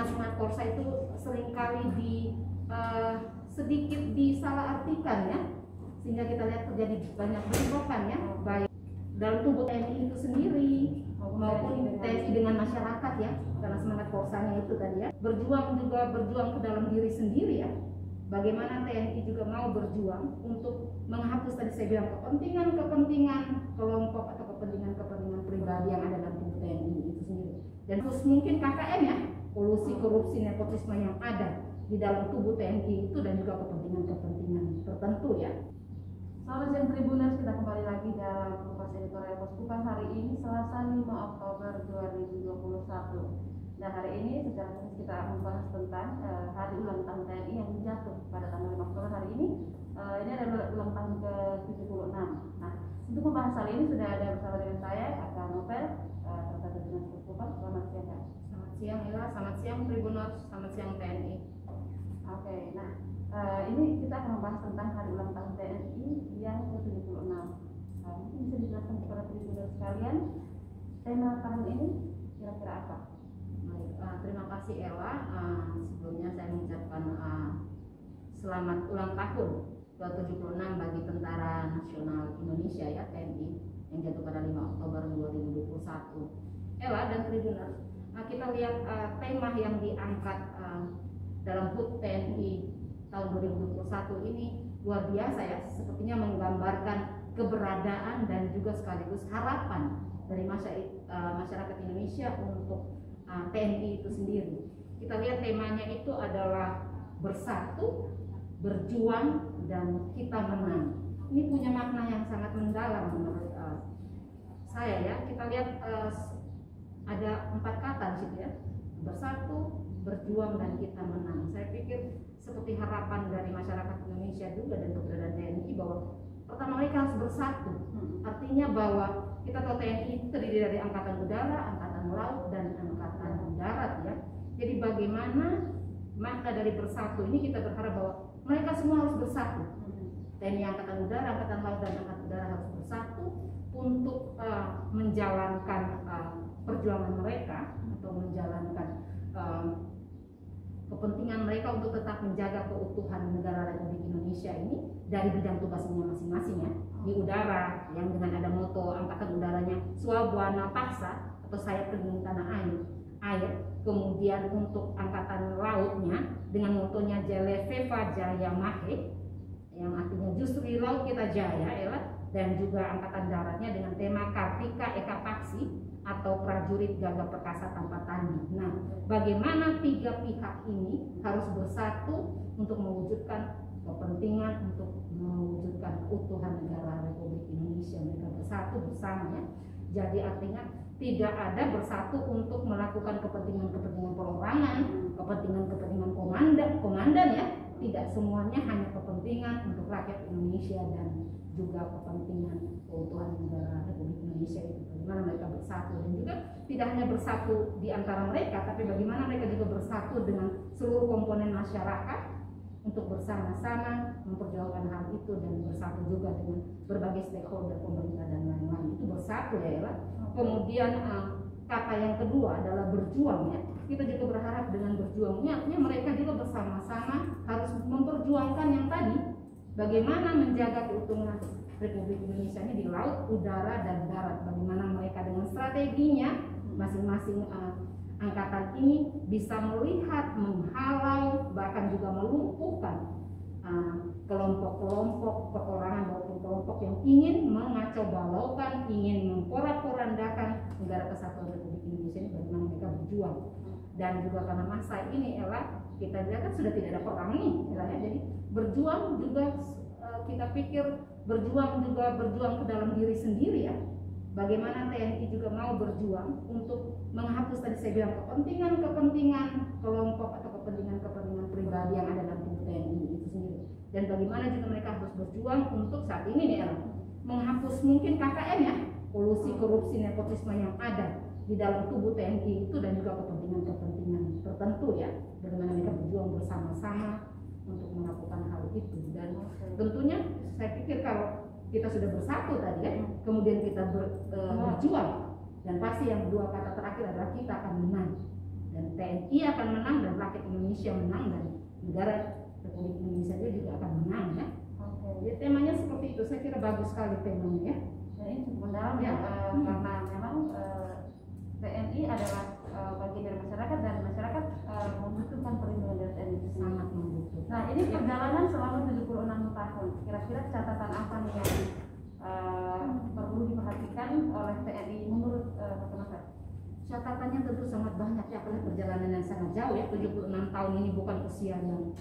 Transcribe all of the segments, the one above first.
semangat Korsa itu seringkali sedikit disalahartikan ya, sehingga kita lihat terjadi banyak bentrokan ya, baik dalam tubuh TNI itu sendiri maupun TNI dengan masyarakat ya, karena semangat Korsanya itu tadi ya, berjuang ke dalam diri sendiri ya. Bagaimana TNI juga mau berjuang untuk menghapus tadi saya bilang kepentingan kelompok atau kepentingan pribadi yang ada dalam tubuh TNI itu sendiri. Dan terus mungkin KKN ya, kolusi, korupsi, nepotisme yang ada di dalam tubuh TNI itu dan juga kepentingan tertentu ya. Selamat siang Tribuners, kita kembali lagi dalam Kupas Editorial Poskupas hari ini Selasa 5 Oktober 2021. Nah hari ini secara khusus kita membahas tentang hari ulang tahun TNI yang jatuh pada tanggal 5 Oktober hari ini. Ini adalah ulang tahun ke-76. Nah untuk membahas hal ini sudah ada bersama dengan saya Kak Novel, serta Tribuners Poskupas. Selamat siang Kak. Selamat siang Ila, selamat siang Tribuners, selamat siang TNI. Oke, nah ini kita akan membahas tentang hari ulang tahun TNI yang ke-76. Mungkin bisa dijelaskan kepada Tribuners sekalian tema tahun ini kira-kira apa? Terima kasih Ella. Sebelumnya saya mengucapkan selamat ulang tahun ke-76 bagi Tentara Nasional Indonesia ya, TNI, yang jatuh pada 5 Oktober 2021. Ella dan Tribuners, kita lihat tema yang diangkat dalam HUT TNI tahun 2021 ini luar biasa ya, sepertinya menggambarkan keberadaan dan juga sekaligus harapan dari masyarakat Indonesia untuk TNI itu sendiri. Kita lihat temanya itu adalah bersatu, berjuang, dan kita menang. Ini punya makna yang sangat mendalam menurut saya ya. Kita lihat ada 4 kata di situ ya, bersatu, berjuang, dan kita menang. Saya pikir seperti harapan dari masyarakat Indonesia juga dan keberadaan TNI bahwa pertama mereka harus bersatu. Artinya bahwa kita tahu TNI itu terdiri dari Angkatan Udara, Angkatan Laut, dan Angkatan Darat ya. Jadi bagaimana makna dari bersatu ini, kita berharap bahwa mereka semua harus bersatu. TNI Angkatan Udara, Angkatan Laut, dan Angkatan Udara harus bersatu untuk menjalankan perjuangan mereka atau menjalankan kepentingan mereka untuk tetap menjaga keutuhan negara Republik Indonesia ini dari bidang tugasnya masing-masing ya. Di udara yang dengan ada moto Angkatan Udaranya Swabwana Paksa atau sayap pelindung tanah air. Kemudian untuk Angkatan Lautnya dengan motonya Jele Veva Jaya Mahe, yang artinya justru di laut kita jaya ya. Dan juga Angkatan Daratnya dengan tema Kartika Eka Paksi atau prajurit gagah perkasa tanpa tanding. Nah, bagaimana 3 pihak ini harus bersatu untuk mewujudkan kepentingan, untuk mewujudkan keutuhan negara Republik Indonesia. Mereka bersatu bersama ya. Jadi artinya tidak ada bersatu untuk melakukan kepentingan perorangan, kepentingan komandan ya. Tidak semuanya hanya kepentingan untuk rakyat Indonesia dan juga kepentingan keutuhan negara Republik Indonesia itu. Bagaimana mereka bersatu, dan juga tidak hanya bersatu di antara mereka, tapi bagaimana mereka juga bersatu dengan seluruh komponen masyarakat untuk bersama-sama memperjuangkan hal itu, dan bersatu juga dengan berbagai stakeholder pemerintah dan lain-lain. Itu bersatu ya Ella. Kemudian kata yang kedua adalah berjuang ya. Kita juga berharap dengan berjuangnya artinya mereka juga bersama-sama harus memperjuangkan yang tadi, bagaimana menjaga keutuhan Republik Indonesia ini di laut, udara, dan darat. Bagaimana mereka dengan strateginya masing-masing angkatan ini bisa melihat, menghalau, bahkan juga melumpuhkan kelompok-kelompok perorangan maupun kelompok yang ingin mengacau balaukan, ingin memporak-porandakan negara kesatuan Republik Indonesia ini. Bagaimana mereka berjuang. Dan juga karena masa ini Ella, kita lihat kan sudah tidak ada perang nih Ella ya. Jadi berjuang juga kita pikir berjuang ke dalam diri sendiri ya. Bagaimana TNI juga mau berjuang untuk menghapus tadi saya bilang kepentingan kelompok atau kepentingan pribadi yang ada dalam tubuh TNI itu sendiri. Dan bagaimana juga mereka harus berjuang untuk saat ini nih Ella, menghapus mungkin KKN ya, kolusi, korupsi, nepotisme yang ada di dalam tubuh TNI itu dan juga kepentingan tertentu ya. Bagaimana mereka berjuang bersama-sama untuk melakukan hal itu. Dan tentunya saya pikir kalau kita sudah bersatu tadi ya, kemudian kita berjuang, dan pasti yang 2 kata terakhir adalah kita akan menang. dan TNI akan menang dan rakyat Indonesia menang dan negara Republik Indonesia juga akan menang ya. Jadi temanya seperti itu, saya kira bagus sekali temanya ya. Dan ini cukup mendalam ya, karena memang TNI adalah bagian dari masyarakat dan masyarakat membutuhkan perlindungan dari TNI itu sangat membutuhkan. Nah ini perjalanan selama 76 tahun, kira-kira catatan apa nih yang perlu diperhatikan oleh TNI menurut Pak Novel? Catatannya tentu sangat banyak ya, karena perjalanan yang sangat jauh ya. 76 tahun ini bukan usia yang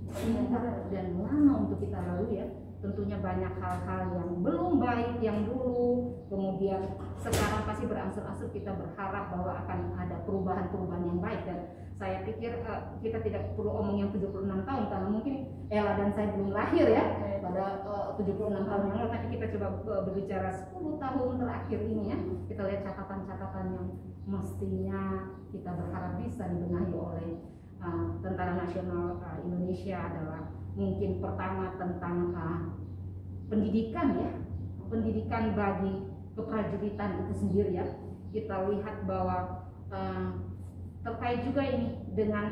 singkat dan lama untuk kita lalui ya. Tentunya banyak hal-hal yang belum baik yang dulu, kemudian sekarang pasti berangsur-angsur kita berharap bahwa akan ada perubahan-perubahan yang baik. Dan saya pikir kita tidak perlu omong yang 76 tahun karena mungkin Ella dan saya belum lahir ya pada 76 tahun yang lalu, tapi kita coba berbicara 10 tahun terakhir ini ya. Kita lihat catatan-catatan yang mestinya kita berharap bisa dibenahi oleh Tentara Nasional Indonesia adalah mungkin pertama tentang pendidikan ya, pendidikan bagi keprajuritan itu sendiri ya. Kita lihat bahwa terkait juga ini dengan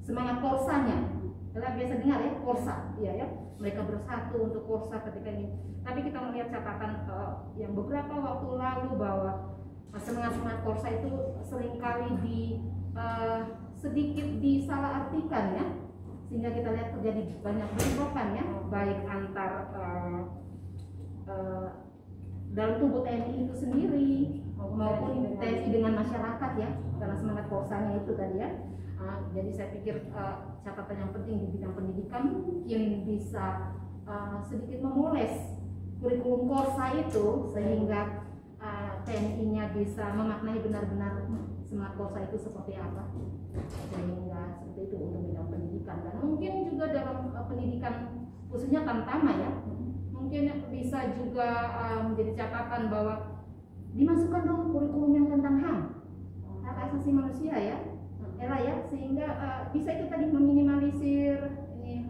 semangat korsanya. Kita biasa dengar ya korsa, ya, mereka bersatu untuk korsa ketika ini. Tapi kita melihat catatan yang beberapa waktu lalu bahwa semangat korsa itu seringkali sedikit disalahartikan ya, sehingga kita lihat terjadi banyak bentrokan ya, baik antar dalam tubuh TNI itu sendiri maupun TNI dengan masyarakat ya, karena semangat korsanya itu tadi ya. Jadi saya pikir catatan yang penting di bidang pendidikan mungkin bisa sedikit memoles kurikulum korsa itu sehingga TNI-nya bisa memaknai benar-benar semangat korsa itu seperti apa, sehingga seperti itu untuk bidang pendidikan. Dan mungkin juga dalam pendidikan khususnya Tamtama ya, mungkin bisa juga menjadi catatan bahwa dimasukkan dong kurikulum yang tentang HAM, hak asasi manusia ya, era ya, sehingga bisa itu tadi meminimalisir ini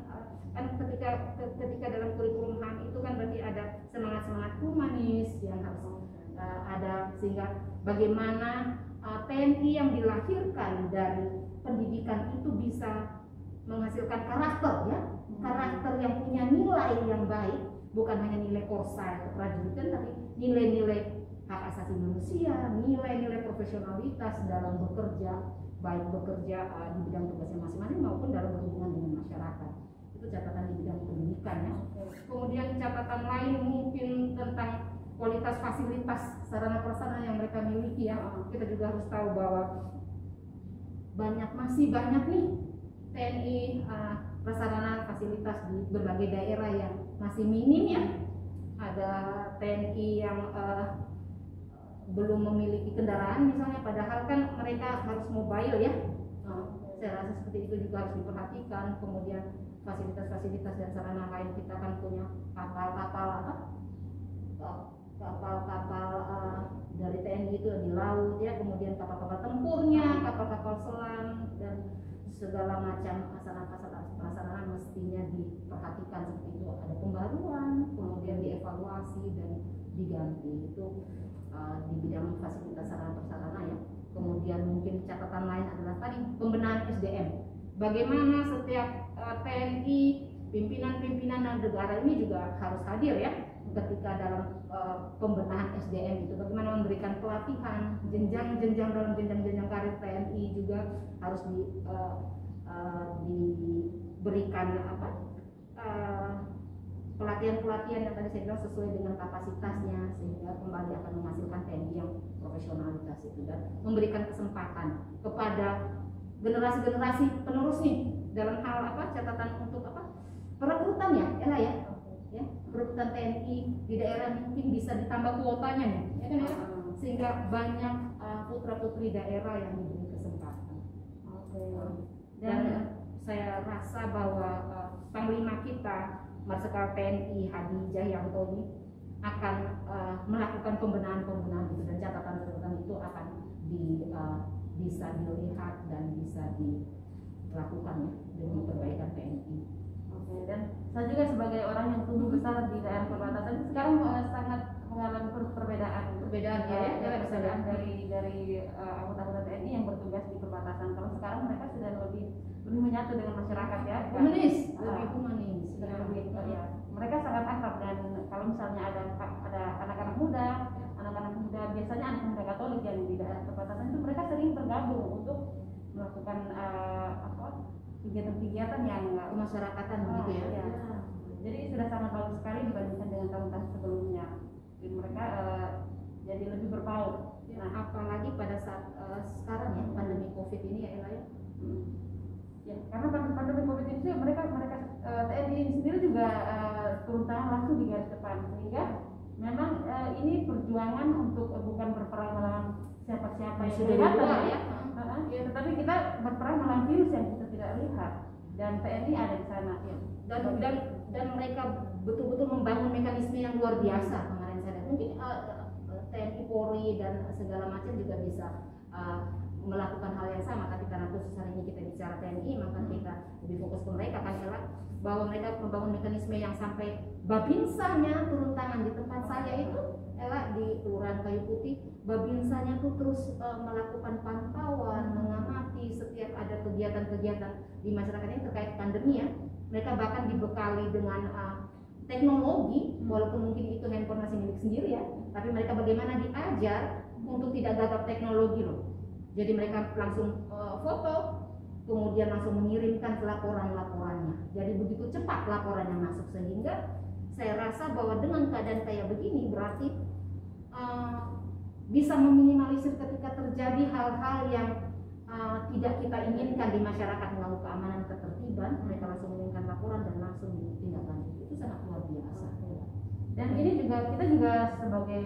kan ketika dalam kurikulum HAM itu kan berarti ada semangat humanis yang harus ada, sehingga bagaimana TNI yang dilahirkan dari pendidikan itu bisa menghasilkan karakter ya, karakter yang punya nilai yang baik, bukan hanya nilai korsa keprajuritan, tapi nilai-nilai hak asasi manusia, nilai-nilai profesionalitas dalam bekerja, baik bekerja di bidang tugasnya masing-masing maupun dalam berhubungan dengan masyarakat. Itu catatan di bidang pendidikan ya. Kemudian catatan lain mungkin tentang kualitas fasilitas sarana prasarana yang mereka miliki ya. Kita juga harus tahu bahwa masih banyak nih TNI prasarana fasilitas di berbagai daerah yang masih minim ya. Ada TNI yang belum memiliki kendaraan misalnya, padahal kan mereka harus mobile ya. Saya rasa seperti itu juga harus diperhatikan. Kemudian fasilitas-fasilitas dan sarana lain, kita kan punya kapal-kapal dari TNI itu di laut ya, kemudian kapal-kapal tempurnya, kapal-kapal selam, dan segala macam prasarana mestinya diperhatikan seperti itu. Ada pembaruan, kemudian dievaluasi dan diganti. Itu di bidang fasilitas sarana prasarana ya. Kemudian mungkin catatan lain adalah tadi pembenahan SDM. Bagaimana setiap TNI, pimpinan negara ini juga harus hadir ya ketika dalam pembenahan SDM itu. Bagaimana memberikan pelatihan, jenjang-jenjang dalam jenjang-jenjang karir TNI juga harus diberikan pelatihan-pelatihan yang tadi saya bilang sesuai dengan kapasitasnya, sehingga kembali akan menghasilkan TNI yang profesionalitas itu, dan memberikan kesempatan kepada generasi-generasi penerus nih dalam hal catatan untuk perekrutan ya, perekrutan TNI di daerah mungkin bisa ditambah kuotanya nih, ya kan ya, sehingga banyak putra-putri daerah yang diberi kesempatan. Dan saya rasa bahwa Panglima kita Marsikal TNI Hadi Cahyanto ini akan melakukan pembenahan itu, dan catatan-catatan itu akan bisa dilihat dan bisa dilakukan ya, demi perbaikan TNI. Dan saya juga sebagai orang yang tumbuh besar di daerah perbatasan sekarang sangat mengalami mengalami perbedaan ya, perbedaan dari anggota-anggota TNI yang bertugas di perbatasan. Kalau sekarang mereka sudah lebih menyatu dengan masyarakat ya. Humanis, lebih humanis. Ya. Mereka sangat akrab, dan kalau misalnya ada anak-anak muda biasanya anak muda Katolik yang di daerah perbatasan itu, mereka sering bergabung untuk melakukan kegiatan-kegiatan yang kemasyarakatan begitu ya. Ya. Jadi sudah sangat bagus sekali dibandingkan dengan tahun-tahun sebelumnya. Jadi mereka jadi lebih berbaur. Nah, apalagi pada saat sekarang ya pandemi COVID ini ya Ella ya. Ya, karena pandemi COVID ini mereka TNI ini sendiri juga turun tangan langsung di garis depan, sehingga memang ini perjuangan untuk bukan berperang melawan siapa-siapa yang sudah kelihatan ya. Ya, tetapi kita berperang melawan virus yang kita tidak lihat, dan TNI ada di sana ya. Dan mereka betul-betul membangun mekanisme yang luar biasa kemarin saya lihat. Mungkin TNI Polri dan segala macam juga bisa melakukan hal yang sama, tapi karena khusus hari ini kita bicara TNI, maka kita lebih fokus ke mereka kan Ella, bahwa mereka membangun mekanisme yang sampai babinsanya turun tangan. Di tempat saya itu Ella di Kelurahan Kayu Putih, babinsanya tuh terus melakukan pantauan, mengamati setiap ada kegiatan-kegiatan di masyarakat ini terkait pandemi ya. Mereka bahkan dibekali dengan teknologi, walaupun mungkin itu handphone masih milik sendiri ya, tapi mereka bagaimana diajar untuk tidak gagap teknologi loh. Jadi mereka langsung foto, kemudian langsung mengirimkan laporan-laporannya. Jadi begitu cepat laporan yang masuk, sehingga saya rasa bahwa dengan keadaan kayak begini berarti bisa meminimalisir ketika terjadi hal-hal yang tidak kita inginkan di masyarakat, mengganggu keamanan ketertiban. Mereka langsung mengirimkan laporan dan langsung ditindaklanjuti. Itu sangat luar biasa. Dan ini juga kita juga sebagai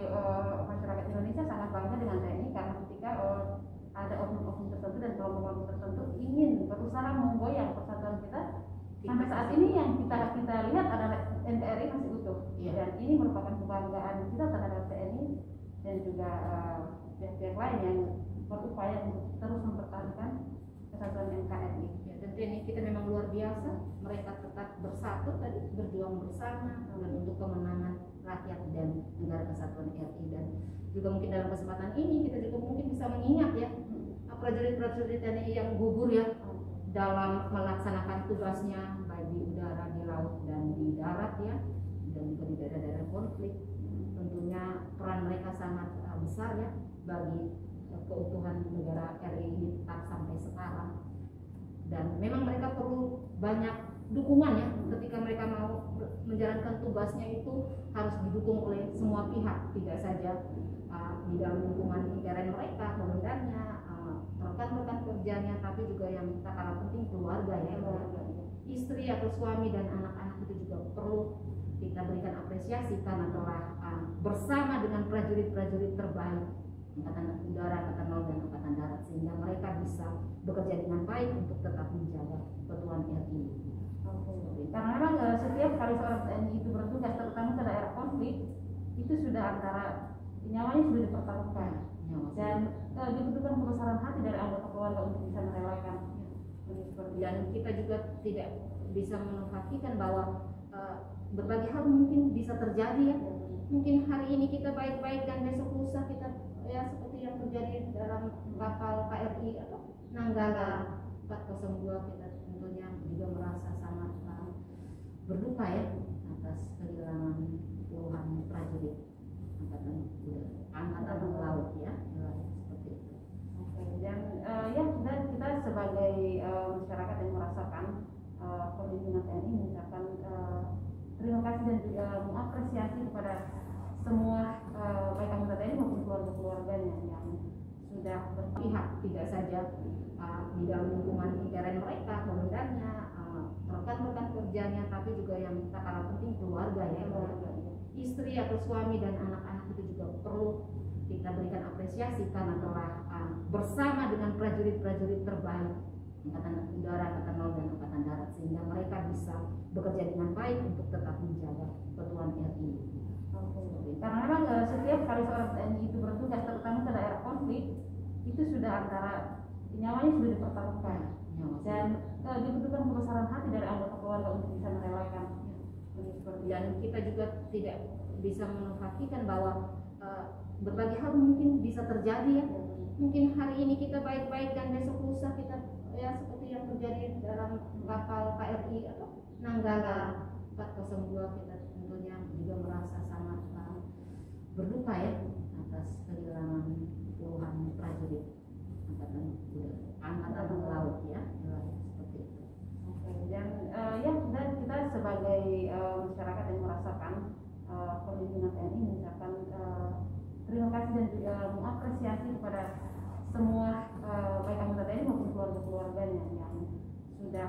masyarakat Indonesia sangat bangga dengan TNI, karena ketika ada oknum-oknum tertentu dan kelompok-kelompok tertentu ingin berusaha menggoyang persatuan kita, sampai saat ini yang kita lihat adalah NKRI masih utuh. Dan ini merupakan kebanggaan kita terhadap TNI dan juga pihak-pihak lain yang berupaya untuk terus mempertahankan kesatuan NKRI. Ya, dan TNI kita memang luar biasa. Mereka tetap bersatu tadi, berjuang bersama dan untuk kemenangan rakyat dan negara kesatuan RI. Dan juga mungkin dalam kesempatan ini kita juga mungkin bisa mengingat ya prajurit-prajurit TNI yang gugur ya dalam melaksanakan tugasnya baik di udara, di laut dan di darat ya, dan juga di daerah-daerah konflik. Tentunya peran mereka sangat besar ya bagi keutuhan negara RI ini tetap sampai sekarang. Dan memang mereka perlu banyak dukungan ya, ketika mereka mau menjalankan tugasnya itu harus didukung oleh semua pihak, tidak saja di dalam lingkungan intern mereka, komandannya, rekan-rekan kerjanya, tapi juga yang tak kalah penting keluarga ya, istri atau suami dan anak-anak itu juga perlu kita berikan apresiasi karena telah bersama dengan prajurit-prajurit terbaik Angkatan Udara, Angkatan Laut dan Angkatan Darat, sehingga mereka bisa bekerja dengan baik untuk tetap menjaga keutuhan RI. Karena memang setiap kali seorang TNI itu bertugas, terutama ke daerah konflik, itu sudah antara nyawanya sudah dipertaruhkan, dan dibutuhkan kebesaran hati dari anggota keluarga untuk bisa merelakan. Dan kita juga tidak bisa menafikan bahwa berbagai hal mungkin bisa terjadi ya. Mungkin hari ini kita baik-baik dan besok lusa kita ya seperti yang terjadi dalam kapal KRI atau Nanggala 402, kita tentunya juga merasa sangat berduka ya atas kehilangan puluhan prajurit angkatan laut ya, seperti itu. Dan ya kita sebagai masyarakat yang merasakan perlindungan TNI mengucapkan terima kasih dan juga mengapresiasi kepada semua baik anggota TNI maupun keluarga-keluarganya yang sudah berpihak, tidak saja di dalam lingkungan intern mereka, komandannya, rekan-rekan kerjanya, tapi juga yang tak kalah penting keluarga ya, istri atau suami dan anak-anak itu juga perlu kita berikan apresiasi karena telah bersama dengan prajurit-prajurit terbaik Angkatan Udara, Angkatan Laut dan Angkatan Darat, sehingga mereka bisa bekerja dengan baik untuk tetap menjaga keutuhan RI. Karena memang setiap kali seorang TNI itu bertugas, terutama ke daerah konflik, itu sudah antara nyawanya sudah dipertaruhkan, dan dibutuhkan kebesaran hati dari anggota keluarga untuk bisa merelakan. seperti Dan kita juga tidak bisa menafikan bahwa berbagai hal mungkin bisa terjadi ya. Mungkin hari ini kita baik-baik dan besok lusa kita ya seperti yang terjadi dalam kapal KRI atau Nanggala 402, kita tentunya juga merasa sangat berduka ya atas kehilangan puluhan prajurit angkatan laut ya, seperti itu. Oke. Dan ya kita sebagai masyarakat yang merasakan perlindungan TNI mengucapkan terima kasih dan juga mengapresiasi kepada semua baik anggota TNI maupun keluarga-keluarganya yang sudah